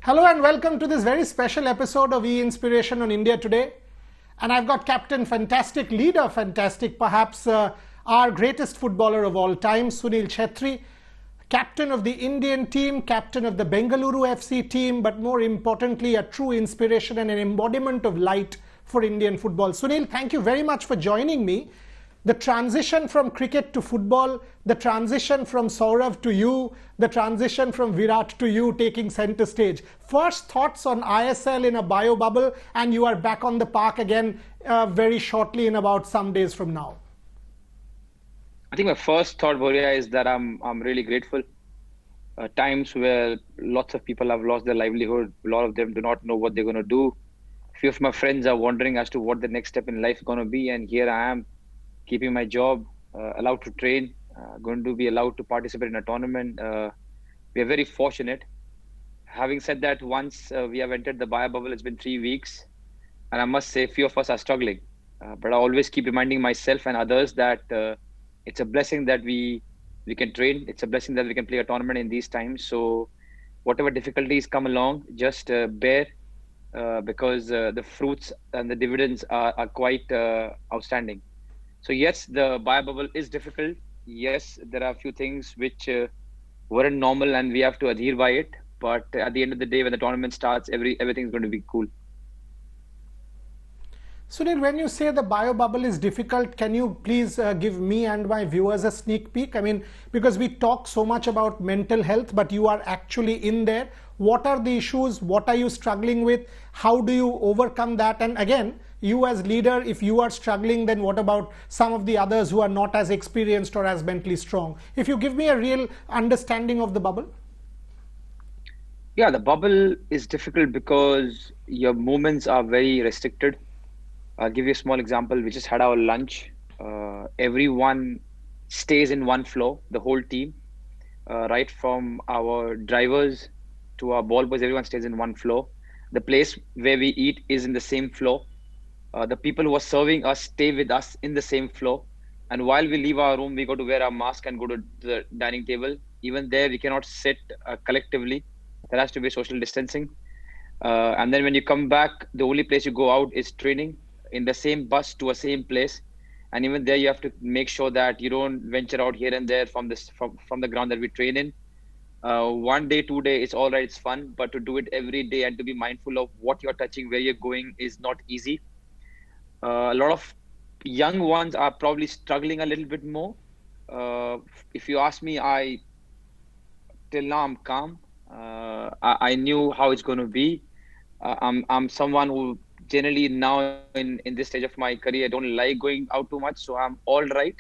Hello and welcome to this very special episode of E-Inspiration on India Today. And I've got Captain Fantastic, Leader Fantastic, perhaps our greatest footballer of all time, Sunil Chhetri, captain of the Indian team, captain of the Bengaluru FC team, but more importantly, a true inspiration and an embodiment of light for Indian football. Sunil, thank you very much for joining me. The transition from cricket to football, the transition from Saurav to you, the transition from Virat to you taking center stage. First thoughts on ISL in a bio bubble, and you are back on the park again very shortly in about some days from now. I think my first thought, Boria, is that I'm really grateful. Times where lots of people have lost their livelihood, a lot of them do not know what they're going to do. A few of my friends are wondering as to what the next step in life is going to be, and here I am, keeping my job, allowed to train, going to be allowed to participate in a tournament. We are very fortunate. Having said that, once we have entered the bio bubble, it's been 3 weeks, and I must say a few of us are struggling. But I always keep reminding myself and others that it's a blessing that we can train. It's a blessing that we can play a tournament in these times. So whatever difficulties come along, just bear because the fruits and the dividends are quite outstanding. So yes, the bio bubble is difficult. Yes, there are a few things which weren't normal and we have to adhere by it. But at the end of the day, when the tournament starts, everything's going to be cool. Sunil, when you say the bio bubble is difficult, can you please give me and my viewers a sneak peek? I mean, because we talk so much about mental health, but you are actually in there. What are the issues? What are you struggling with? How do you overcome that? And again, you as leader, if you are struggling, then what about some of the others who are not as experienced or as mentally strong? If you give me a real understanding of the bubble. Yeah, the bubble is difficult because your movements are very restricted. I'll give you a small example. We just had our lunch. Everyone stays in one floor, the whole team, right from our drivers to our ball boys, everyone stays in one floor. The place where we eat is in the same floor. The people who are serving us stay with us in the same floor. And while we leave our room, we got to wear our mask and go to the dining table. Even there, we cannot sit collectively. There has to be social distancing. And then when you come back, the only place you go out is training in the same bus to a same place. And even there, you have to make sure that you don't venture out here and there from the ground that we train in. 1 day, 2 days, it's all right, it's fun. But to do it every day and to be mindful of what you're touching, where you're going is not easy. A lot of young ones are probably struggling a little bit more. If you ask me, till now I'm calm. I knew how it's going to be. I'm someone who generally now in this stage of my career, I don't like going out too much. So I'm all right.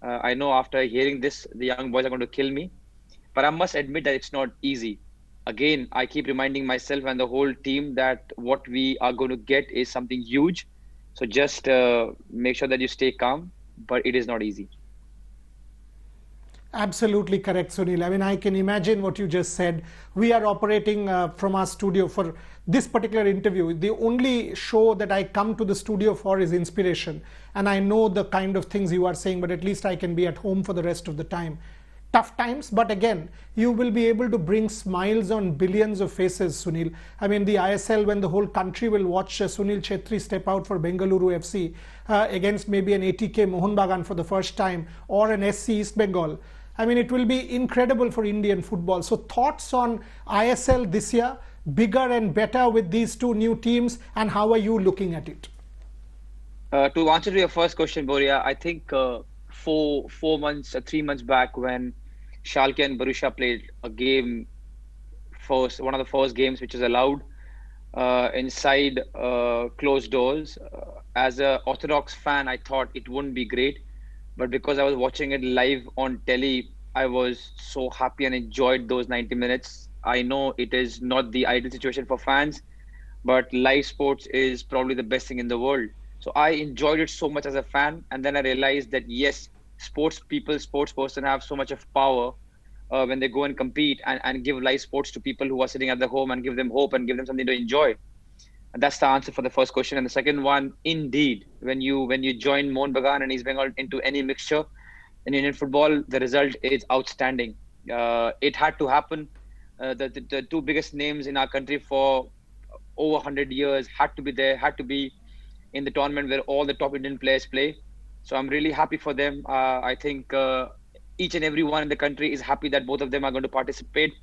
I know after hearing this, the young boys are going to kill me. But I must admit that it's not easy. Again, I keep reminding myself and the whole team that what we are going to get is something huge. So just make sure that you stay calm, but it is not easy. Absolutely correct, Sunil. I mean, I can imagine what you just said. We are operating from our studio for this particular interview. The only show that I come to the studio for is inspiration. And I know the kind of things you are saying, but at least I can be at home for the rest of the time. Tough times, but again, you will be able to bring smiles on billions of faces, Sunil. I mean, the ISL, when the whole country will watch Sunil Chhetri step out for Bengaluru FC against maybe an ATK Mohun Bagan for the first time or an SC East Bengal. I mean, it will be incredible for Indian football. So thoughts on ISL this year, bigger and better with these two new teams, and how are you looking at it? To answer to your first question, Boria, I think 3 months back when Schalke and Borussia played a game, one of the first games which is allowed inside closed doors. As an Orthodox fan, I thought it wouldn't be great. But because I was watching it live on telly, I was so happy and enjoyed those 90 minutes. I know it is not the ideal situation for fans, but live sports is probably the best thing in the world. So I enjoyed it so much as a fan. And then I realized that, yes, sports person have so much of power when they go and compete and give live sports to people who are sitting at the home and give them hope and give them something to enjoy. And that's the answer for the first question. And the second one, indeed, when you join Mohun Bagan and East Bengal into any mixture in Indian football, the result is outstanding. It had to happen. The two biggest names in our country for over 100 years had to be there, had to be in the tournament where all the top Indian players play. So I'm really happy for them. I think each and every one in the country is happy that both of them are going to participate.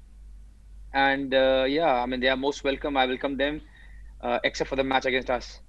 And yeah, I mean, they are most welcome. I welcome them, except for the match against us.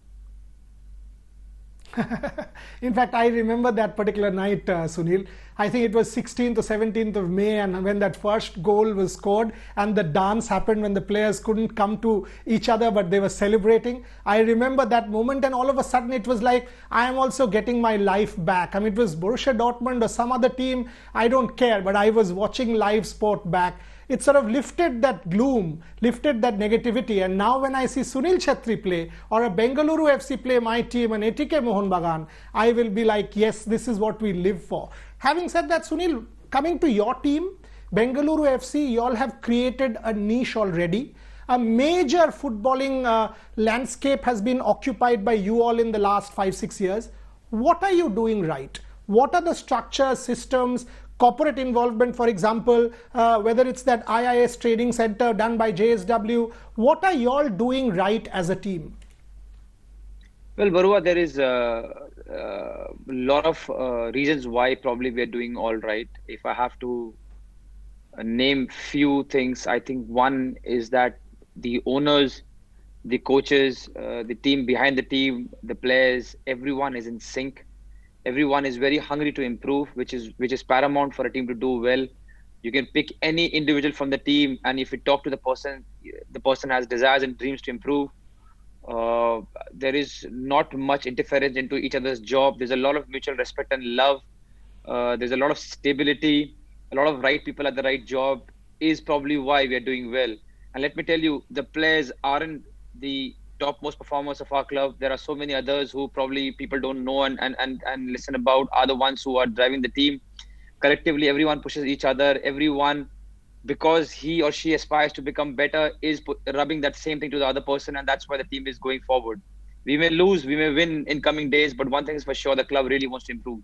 In fact, I remember that particular night, Sunil. I think it was 16th or 17th of May, and when that first goal was scored and the dance happened when the players couldn't come to each other but they were celebrating. I remember that moment, and all of a sudden it was like, I am also getting my life back. I mean, it was Borussia Dortmund or some other team, I don't care, but I was watching live sport back. It sort of lifted that gloom, lifted that negativity. And now when I see Sunil Chhetri play or a Bengaluru FC play my team and ATK Mohun Bagan, I will be like, yes, this is what we live for. Having said that, Sunil, coming to your team, Bengaluru FC, you all have created a niche already. A major footballing landscape has been occupied by you all in the last 5-6 years. What are you doing right? What are the structures, systems, corporate involvement, for example, whether it's that IIS training center done by JSW, what are you all doing right as a team? Well, Barua, there is a lot of reasons why probably we are doing all right. If I have to name few things, I think one is that the owners, the coaches, the team behind the team, the players, everyone is in sync. Everyone is very hungry to improve, which is paramount for a team to do well. You can pick any individual from the team, and if you talk to the person has desires and dreams to improve. There is not much interference into each other's job. There's a lot of mutual respect and love. There's a lot of stability. A lot of right people at the right job is probably why we are doing well. And let me tell you, the players aren't the topmost performers of our club. There are so many others who probably people don't know and listen about, are the ones who are driving the team. Collectively, everyone pushes each other. Everyone, because he or she aspires to become better, is rubbing that same thing to the other person, and that's why the team is going forward. We may lose, we may win in coming days, but one thing is for sure, the club really wants to improve.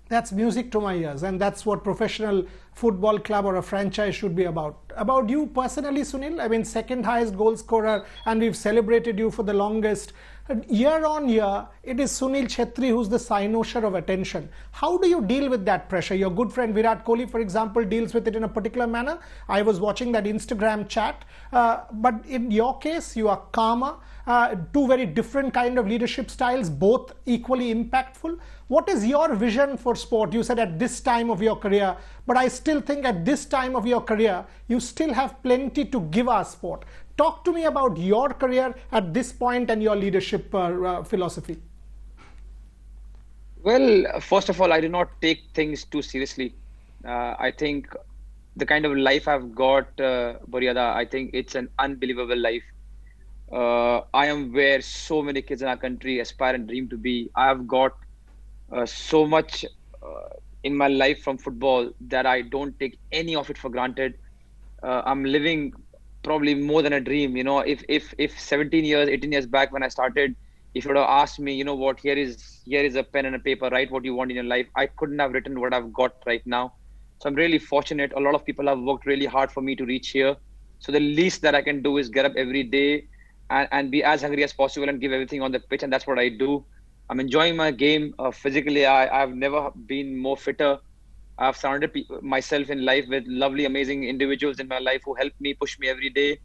That's music to my ears, and that's what professional football club or a franchise should be about. About you personally, Sunil, I mean, second highest goal scorer, and we've celebrated you for the longest. Year on year, it is Sunil Chhetri who's the cynosure of attention. How do you deal with that pressure? Your good friend Virat Kohli, for example, deals with it in a particular manner. I was watching that Instagram chat, but in your case, you are calmer. Two very different kind of leadership styles, both equally impactful. What is your vision for sport? You said at this time of your career, but I still think at this time of your career, you still have plenty to give our sport. Talk to me about your career at this point and your leadership philosophy. Well, first of all, I do not take things too seriously. I think the kind of life I've got, Boryada, I think it's an unbelievable life. I am where so many kids in our country aspire and dream to be. I have got so much in my life from football that I don't take any of it for granted. I'm living probably more than a dream. You know, if 17 years, 18 years back when I started, if you would have asked me, you know what, here is a pen and a paper, write what you want in your life, I couldn't have written what I've got right now. So I'm really fortunate. A lot of people have worked really hard for me to reach here. So the least that I can do is get up every day and be as hungry as possible and give everything on the pitch. And that's what I do. I'm enjoying my game. Physically, I've never been more fitter. I've surrounded myself in life with lovely, amazing individuals in my life who help me, push me every day.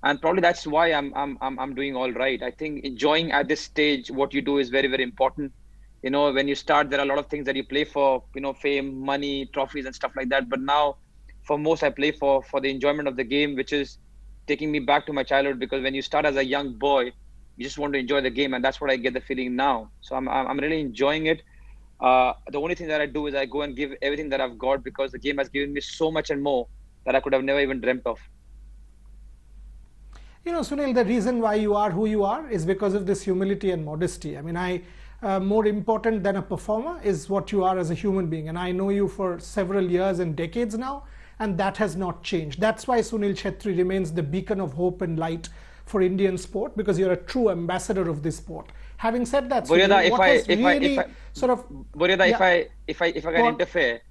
And probably that's why I'm doing all right. I think enjoying at this stage what you do is very, very important. You know, when you start, there are a lot of things that you play for, you know, fame, money, trophies and stuff like that. But now, for most, I play for the enjoyment of the game, which is taking me back to my childhood, because when you start as a young boy, you just want to enjoy the game, and that's what I get the feeling now. So I'm really enjoying it. The only thing that I do is I go and give everything that I've got, because the game has given me so much and more that I could have never even dreamt of. You know, Sunil, the reason why you are who you are is because of this humility and modesty. I mean, more important than a performer is what you are as a human being. And I know you for several years and decades now, and that has not changed. That's why Sunil Chhetri remains the beacon of hope and light for Indian sport, because you're a true ambassador of this sport. Having said that, Sunil, Boryada, if I can interfere,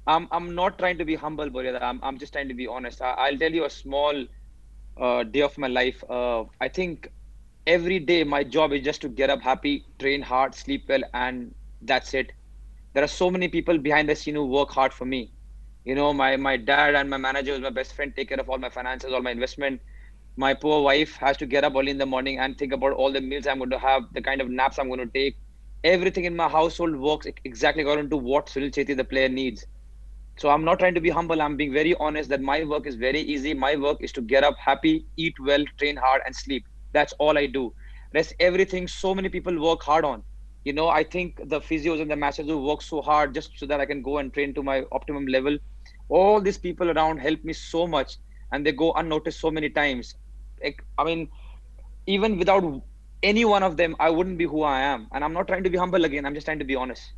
I'm not trying to be humble, Boria. I'm just trying to be honest. I'll tell you a small day of my life. I think every day my job is just to get up happy, train hard, sleep well, and that's it. There are so many people behind the scene who work hard for me. My dad and my manager is my best friend, take care of all my finances, all my investment. My poor wife has to get up early in the morning and think about all the meals I'm going to have, the kind of naps I'm going to take. Everything in my household works exactly according to what Sunil Chhetri, the player, needs. So I'm not trying to be humble. I'm being very honest that my work is very easy. My work is to get up happy, eat well, train hard, and sleep. That's all I do. Rest everything so many people work hard on. I think the physios and the masters who work so hard just so that I can go and train to my optimum level. All these people around help me so much and they go unnoticed so many times. I mean, even without any one of them, I wouldn't be who I am. And I'm not trying to be humble again. I'm just trying to be honest.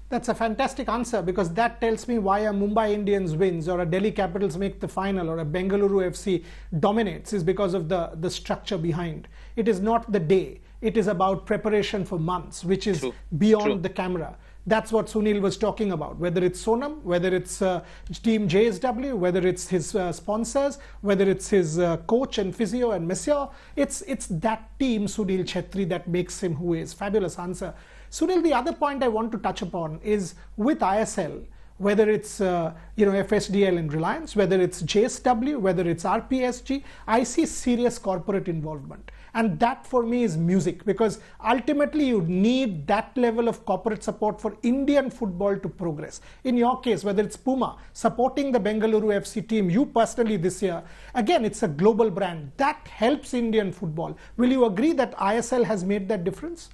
That's a fantastic answer, because that tells me why a Mumbai Indians wins or a Delhi Capitals make the final or a Bengaluru FC dominates is because of the structure behind. It is not the day. It is about preparation for months, which is True. beyond True. the camera. That's what Sunil was talking about, whether it's Sonam, whether it's Team JSW, whether it's his sponsors, whether it's his coach and physio and Monsieur. It's that team, Sunil Chhetri, that makes him who he is. Fabulous answer. Sunil, the other point I want to touch upon is with ISL, whether it's FSDL and Reliance, whether it's JSW, whether it's RPSG, I see serious corporate involvement. And that for me is music, because ultimately you need that level of corporate support for Indian football to progress. In your case, whether it's Puma supporting the Bengaluru FC team, you personally this year, again, it's a global brand. That helps Indian football. Will you agree that ISL has made that difference?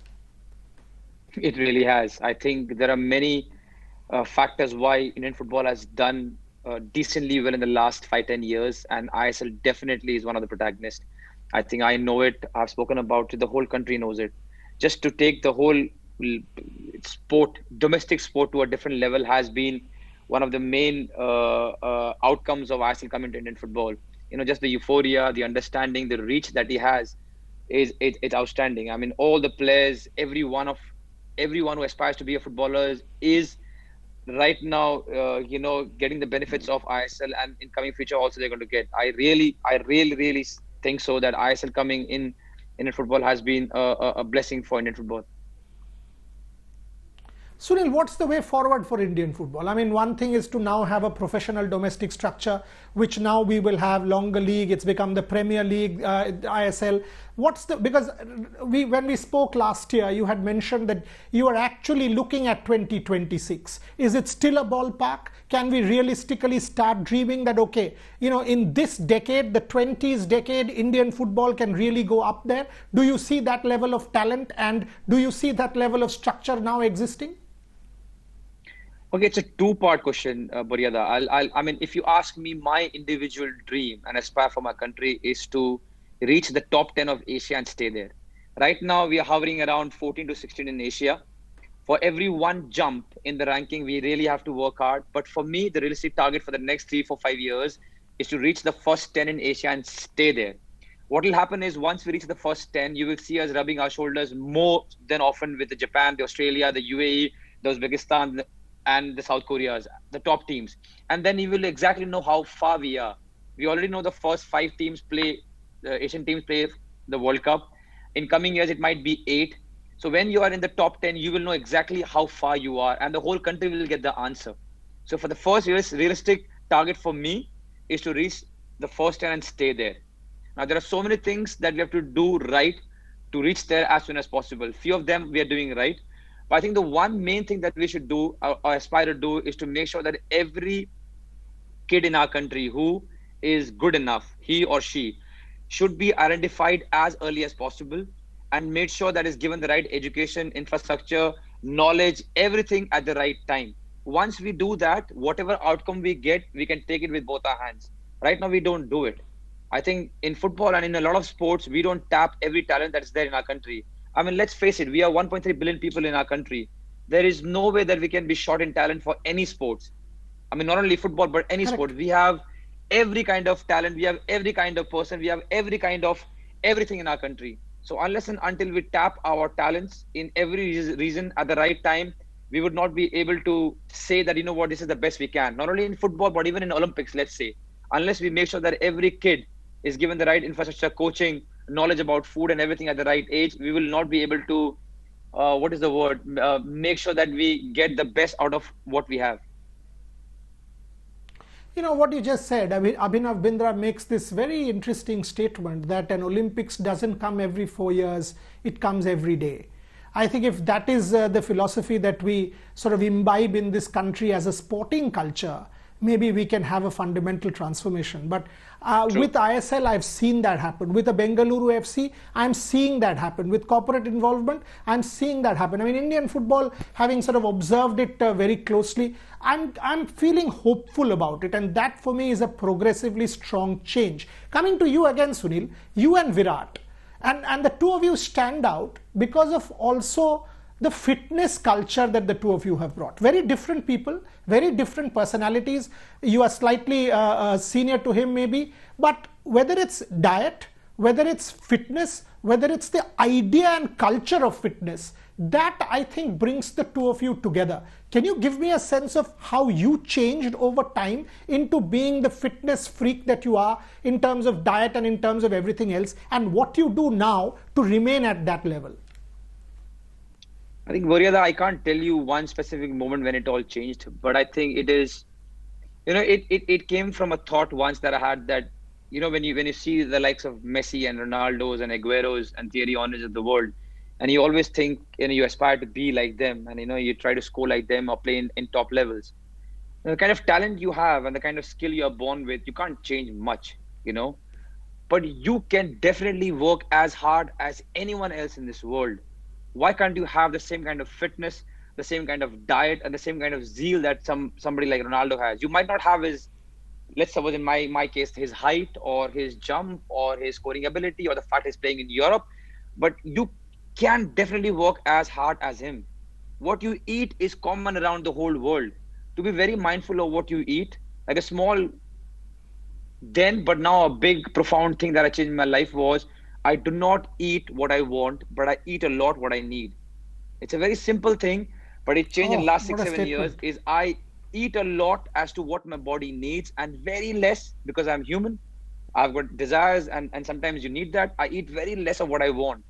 It really has. I think there are many factors why Indian football has done decently well in the last 5, 10 years, and ISL definitely is one of the protagonists. I think I know it. I've spoken about it. The whole country knows it. Just to take the whole sport, domestic sport, to a different level has been one of the main outcomes of ISL coming to Indian football. Just the euphoria, the understanding, the reach that he has it's outstanding. I mean, all the players, everyone who aspires to be a footballer is right now, getting the benefits of ISL, and in coming future also they're going to get. I really think so that ISL coming in Indian football has been a blessing for Indian football. Sunil, what's the way forward for Indian football? I mean, one thing is to now have a professional domestic structure, which now we will have longer league. It's become the Premier League, ISL. Because when we spoke last year, you had mentioned that you are actually looking at 2026. Is it still a ballpark? Can we realistically start dreaming that, okay, in this decade, the 20s decade, Indian football can really go up there? Do you see that level of talent, and do you see that level of structure now existing? Okay, it's a two-part question, Boryada. I mean, if you ask me, my individual dream and aspire for my country is to reach the top 10 of Asia and stay there. Right now, we are hovering around 14 to 16 in Asia. For every one jump in the ranking, we really have to work hard. But for me, the realistic target for the next 3, 4, 5 years is to reach the first 10 in Asia and stay there. What will happen is once we reach the first 10, you will see us rubbing our shoulders more than often with the Japan, the Australia, the UAE, the Uzbekistan, and the South Koreas, the top teams. And then you will exactly know how far we are. We already know the first 5 teams play, the Asian teams play the World Cup. In coming years, it might be 8. So when you are in the top 10, you will know exactly how far you are, and the whole country will get the answer. So for the first realistic target for me is to reach the first 10 and stay there. Now, there are so many things that we have to do right to reach there as soon as possible. Few of them we are doing right. But I think the one main thing that we should do or aspire to do is to make sure that every kid in our country who is good enough, he or she, should be identified as early as possible and made sure that is given the right education, infrastructure, knowledge, everything at the right time. Once we do that, whatever outcome we get, we can take it with both our hands. Right now, we don't do it. I think in football and in a lot of sports, we don't tap every talent that's there in our country. I mean, let's face it, we are 1.3 billion people in our country. There is no way that we can be short in talent for any sports. I mean, not only football, but any Correct. sport. We have every kind of talent. We have every kind of person. We have every kind of everything in our country. So unless and until we tap our talents in every reason at the right time, we would not be able to say that, you know what, this is the best we can. Not only in football, but even in Olympics, let's say. Unless we make sure that every kid is given the right infrastructure, coaching, knowledge about food and everything at the right age, we will not be able to, what is the word, make sure that we get the best out of what we have. You know what you just said, I mean, Abhinav Bindra makes this very interesting statement that an Olympics doesn't come every 4 years, it comes every day. I think if that is the philosophy that we sort of imbibe in this country as a sporting culture, maybe we can have a fundamental transformation. But with ISL, I've seen that happen. With a Bengaluru FC, I'm seeing that happen. With corporate involvement, I'm seeing that happen. I mean, Indian football, having sort of observed it very closely, I'm feeling hopeful about it. And that for me is a progressively strong change. Coming to you again, Sunil, you and Virat. And the two of you stand out because of also the fitness culture that the two of you have brought. Very different people, very different personalities. You are slightly senior to him maybe, but whether it's diet, whether it's fitness, whether it's the idea and culture of fitness, that I think brings the two of you together. Can you give me a sense of how you changed over time into being the fitness freak that you are in terms of diet and in terms of everything else, and what you do now to remain at that level? I think, Boria, I can't tell you one specific moment when it all changed, but I think it is, it came from a thought once that I had that, when you see the likes of Messi and Ronaldo's and Aguero's and Thierry Henry's of the world, and you always think, you aspire to be like them, and you try to score like them or play in top levels. The kind of talent you have and the kind of skill you are born with, you can't change much, but you can definitely work as hard as anyone else in this world. Why can't you have the same kind of fitness, the same kind of diet, and the same kind of zeal that somebody like Ronaldo has? You might not have his, let's suppose in my case, his height or his jump or his scoring ability or the fact he's playing in Europe, but you can definitely work as hard as him. What you eat is common around the whole world. To be very mindful of what you eat, like a small then, but now a big, profound thing that I changed in my life was I do not eat what I want, but I eat a lot what I need. It's a very simple thing, but it changed in the last 6-7 years. Is I eat a lot as to what my body needs and very less, because I'm human. I've got desires and sometimes you need that. I eat very less of what I want.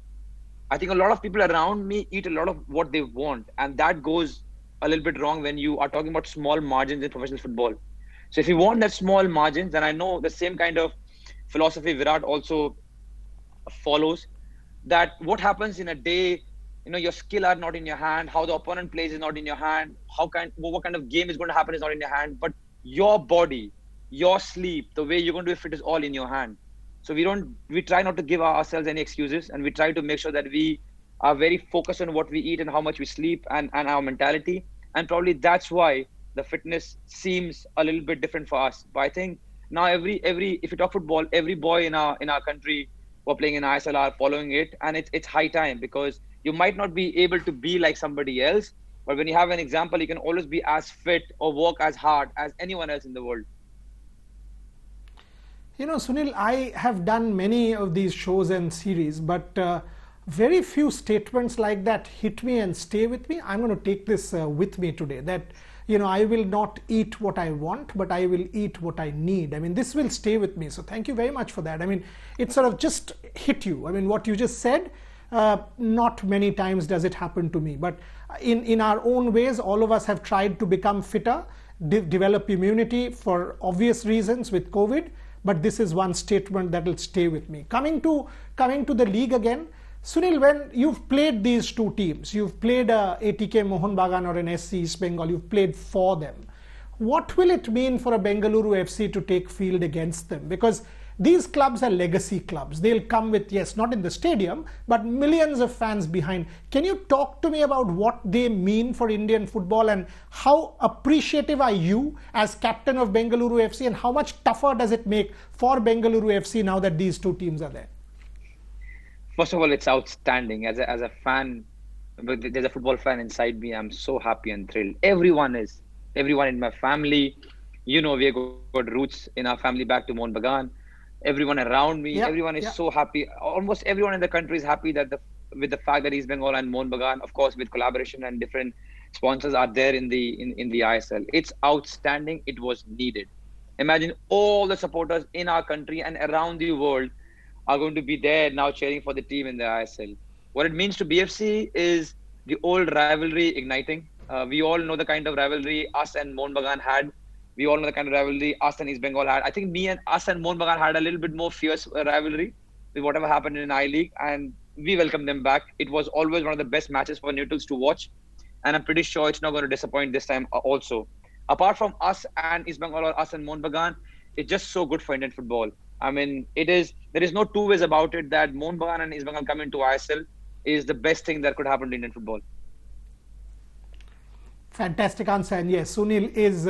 I think a lot of people around me eat a lot of what they want, and that goes a little bit wrong when you are talking about small margins in professional football. So if you want that small margins, then I know the same kind of philosophy Virat also follows, that what happens in a day, your skill are not in your hand, how the opponent plays is not in your hand, what kind of game is going to happen is not in your hand, but your body, your sleep, the way you're going to be fit is all in your hand. So we try not to give ourselves any excuses, and we try to make sure that we are very focused on what we eat and how much we sleep and our mentality. And probably that's why the fitness seems a little bit different for us. But I think now every if you talk football, every boy in our country who are playing in ISL are following it, and it's high time, because you might not be able to be like somebody else, but when you have an example, you can always be as fit or work as hard as anyone else in the world. Sunil, I have done many of these shows and series, but very few statements like that hit me and stay with me. I'm going to take this with me today, that I will not eat what I want, but I will eat what I need. I mean, this will stay with me. So thank you very much for that. I mean, it sort of just hit you. I mean, what you just said, not many times does it happen to me. But in our own ways, all of us have tried to become fitter, develop immunity for obvious reasons with COVID. But this is one statement that will stay with me. Coming to the league again, Sunil, when you've played these two teams, you've played ATK Mohun Bagan or an SC East Bengal, you've played for them. What will it mean for a Bengaluru FC to take field against them? Because these clubs are legacy clubs. They'll come with, yes, not in the stadium, but millions of fans behind. Can you talk to me about what they mean for Indian football, and how appreciative are you as captain of Bengaluru FC, and how much tougher does it make for Bengaluru FC now that these two teams are there? First of all, it's outstanding. As a fan, there's a football fan inside me. I'm so happy and thrilled. Everyone in my family, we have got roots in our family back to Mohun Bagan. Everyone around me, everyone is so happy. Almost everyone in the country is happy with the fact that East Bengal and Mohun Bagan, of course, with collaboration and different sponsors are there in the ISL. It's outstanding. It was needed. Imagine all the supporters in our country and around the world are going to be there now cheering for the team in the ISL. What it means to BFC is the old rivalry igniting. We all know the kind of rivalry us and Mohun Bagan had. We all know the kind of rivalry us and East Bengal had. I think us and Mohun Bagan had a little bit more fierce rivalry with whatever happened in I-League, and we welcome them back. It was always one of the best matches for neutrals to watch, and I'm pretty sure it's not going to disappoint this time also. Apart from us and East Bengal or us and Mohun Bagan, it's just so good for Indian football. I mean, there is no two ways about it that Mohun Bagan and East Bengal coming into ISL is the best thing that could happen to Indian football. Fantastic answer. And yes, Sunil is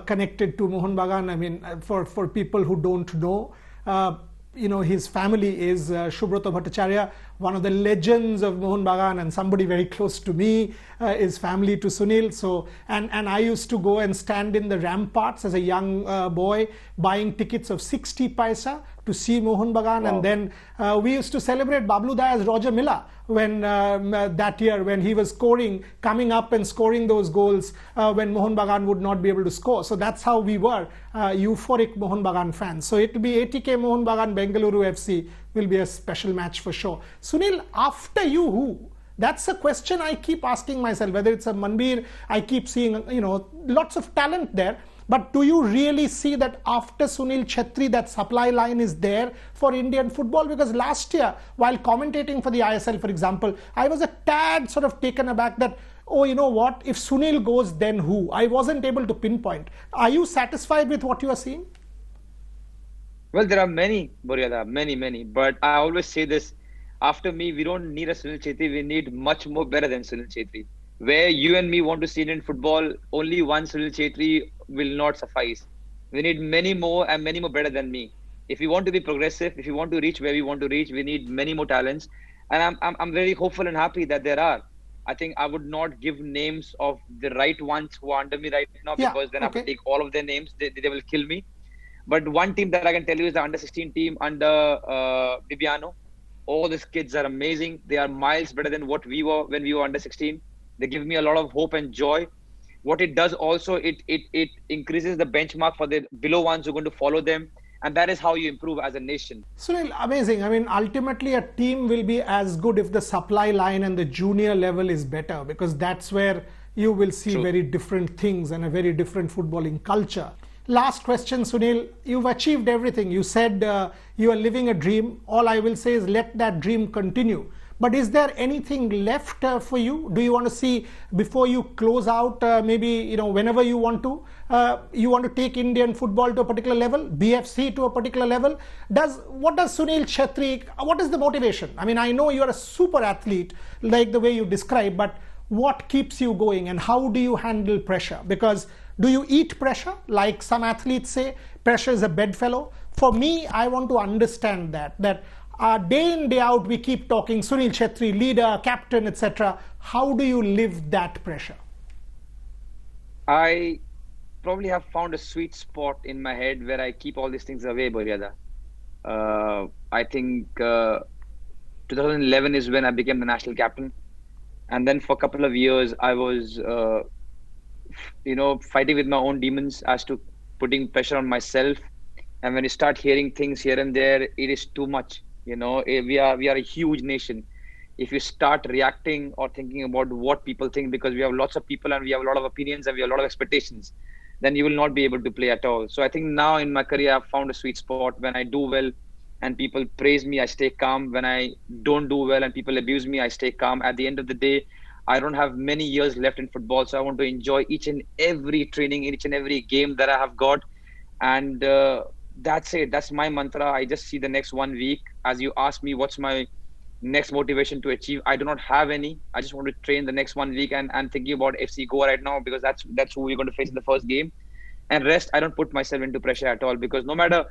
connected to Mohun Bagan. I mean, for people who don't know, his family is Subroto Bhattacharya, one of the legends of Mohun Bagan, and somebody very close to me is family to Sunil. So, and I used to go and stand in the ramparts as a young boy, buying tickets of 60 paisa to see Mohun Bagan. Wow. And then we used to celebrate Bablu Da as Roger Milla when that year when he was coming up and scoring those goals when Mohun Bagan would not be able to score. So that's how we were euphoric Mohun Bagan fans. So it will be ATK Mohun Bagan Bengaluru FC will be a special match for sure. Sunil, after you, who? That's a question I keep asking myself, whether it's a Manbir. I keep seeing, lots of talent there. But do you really see that after Sunil Chhetri, that supply line is there for Indian football? Because last year, while commentating for the ISL, for example, I was a tad sort of taken aback that, oh, you know what, if Sunil goes, then who? I wasn't able to pinpoint. Are you satisfied with what you are seeing? Well, there are many, Boria, many. But I always say this, after me, we don't need a Sunil Chhetri. We need much more better than Sunil Chhetri. Where you and me want to see Indian football, only one Sunil Chhetri will not suffice. We need many more and many more better than me. If we want to be progressive, if we want to reach where we want to reach, we need many more talents. And I'm very hopeful and happy that there are. I think I would not give names of the right ones who are under me right now, because then I have to take all of their names. They will kill me. But one team that I can tell you is the under 16 team under Bibiano. All these kids are amazing. They are miles better than what we were when we were under 16. They give me a lot of hope and joy. What it does also, it increases the benchmark for the below ones who are going to follow them. And that is how you improve as a nation. Sunil, amazing. I mean, ultimately a team will be as good if the supply line and the junior level is better, because that's where you will see very different things and a very different footballing culture. Last question, Sunil. You've achieved everything. You said you are living a dream. All I will say is let that dream continue. But is there anything left for you? Do you want to see, before you close out, maybe, whenever you want to take Indian football to a particular level, BFC to a particular level? What does Sunil Chhetri, what is the motivation? I mean, I know you are a super athlete, like the way you describe, but what keeps you going and how do you handle pressure? Because do you eat pressure? Like some athletes say, pressure is a bedfellow. For me, I want to understand that day in, day out, we keep talking Sunil Chhetri, leader, captain, etc. How do you live that pressure? I probably have found a sweet spot in my head where I keep all these things away, Boryada. I think 2011 is when I became the national captain. And then for a couple of years, I was, fighting with my own demons as to putting pressure on myself. And when you start hearing things here and there, it is too much. We are a huge nation. If you start reacting or thinking about what people think, because we have lots of people and we have a lot of opinions and we have a lot of expectations, then you will not be able to play at all. So I think now in my career, I've found a sweet spot. When I do well and people praise me, I stay calm. When I don't do well and people abuse me, I stay calm. At the end of the day, I don't have many years left in football. So I want to enjoy each and every training, each and every game that I have got. And that's it. That's my mantra. I just see the next 1 week. As you asked me, what's my next motivation to achieve? I do not have any. I just want to train the next 1 week and thinking about FC Goa right now, because that's who we're going to face in the first game. And rest, I don't put myself into pressure at all, because no matter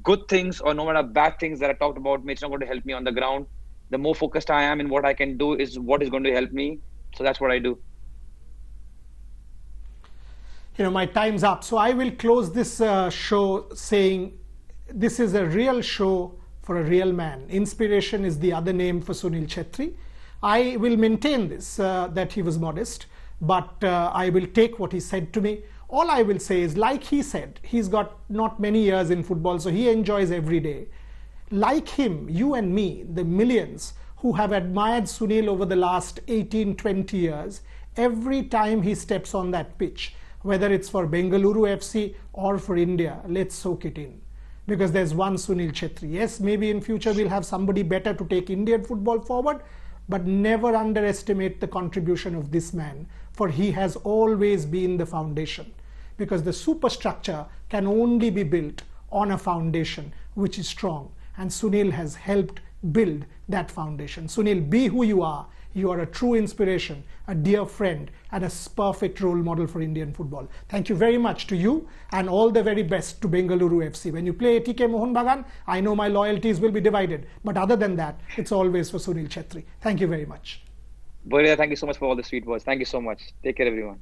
good things or no matter bad things that I talked about, it's not going to help me on the ground. The more focused I am in what I can do is what is going to help me. So that's what I do. My time's up. So I will close this show saying this is a real show for a real man. Inspiration is the other name for Sunil Chhetri. I will maintain this, that he was modest. but I will take what he said to me. All I will say is, like he said, he's got not many years in football, so he enjoys every day. Like him, you and me, the millions who have admired Sunil over the last 18, 20 years, every time he steps on that pitch, whether it's for Bengaluru FC or for India, let's soak it in. Because there's one Sunil Chhetri. Yes, maybe in future we'll have somebody better to take Indian football forward, but never underestimate the contribution of this man, for he has always been the foundation. Because the superstructure can only be built on a foundation which is strong. And Sunil has helped build that foundation. Sunil, be who you are. You are a true inspiration, a dear friend, and a perfect role model for Indian football. Thank you very much to you, and all the very best to Bengaluru FC. When you play ATK Mohun Bagan, I know my loyalties will be divided. But other than that, it's always for Sunil Chhetri. Thank you very much. Boria, thank you so much for all the sweet words. Thank you so much. Take care, everyone.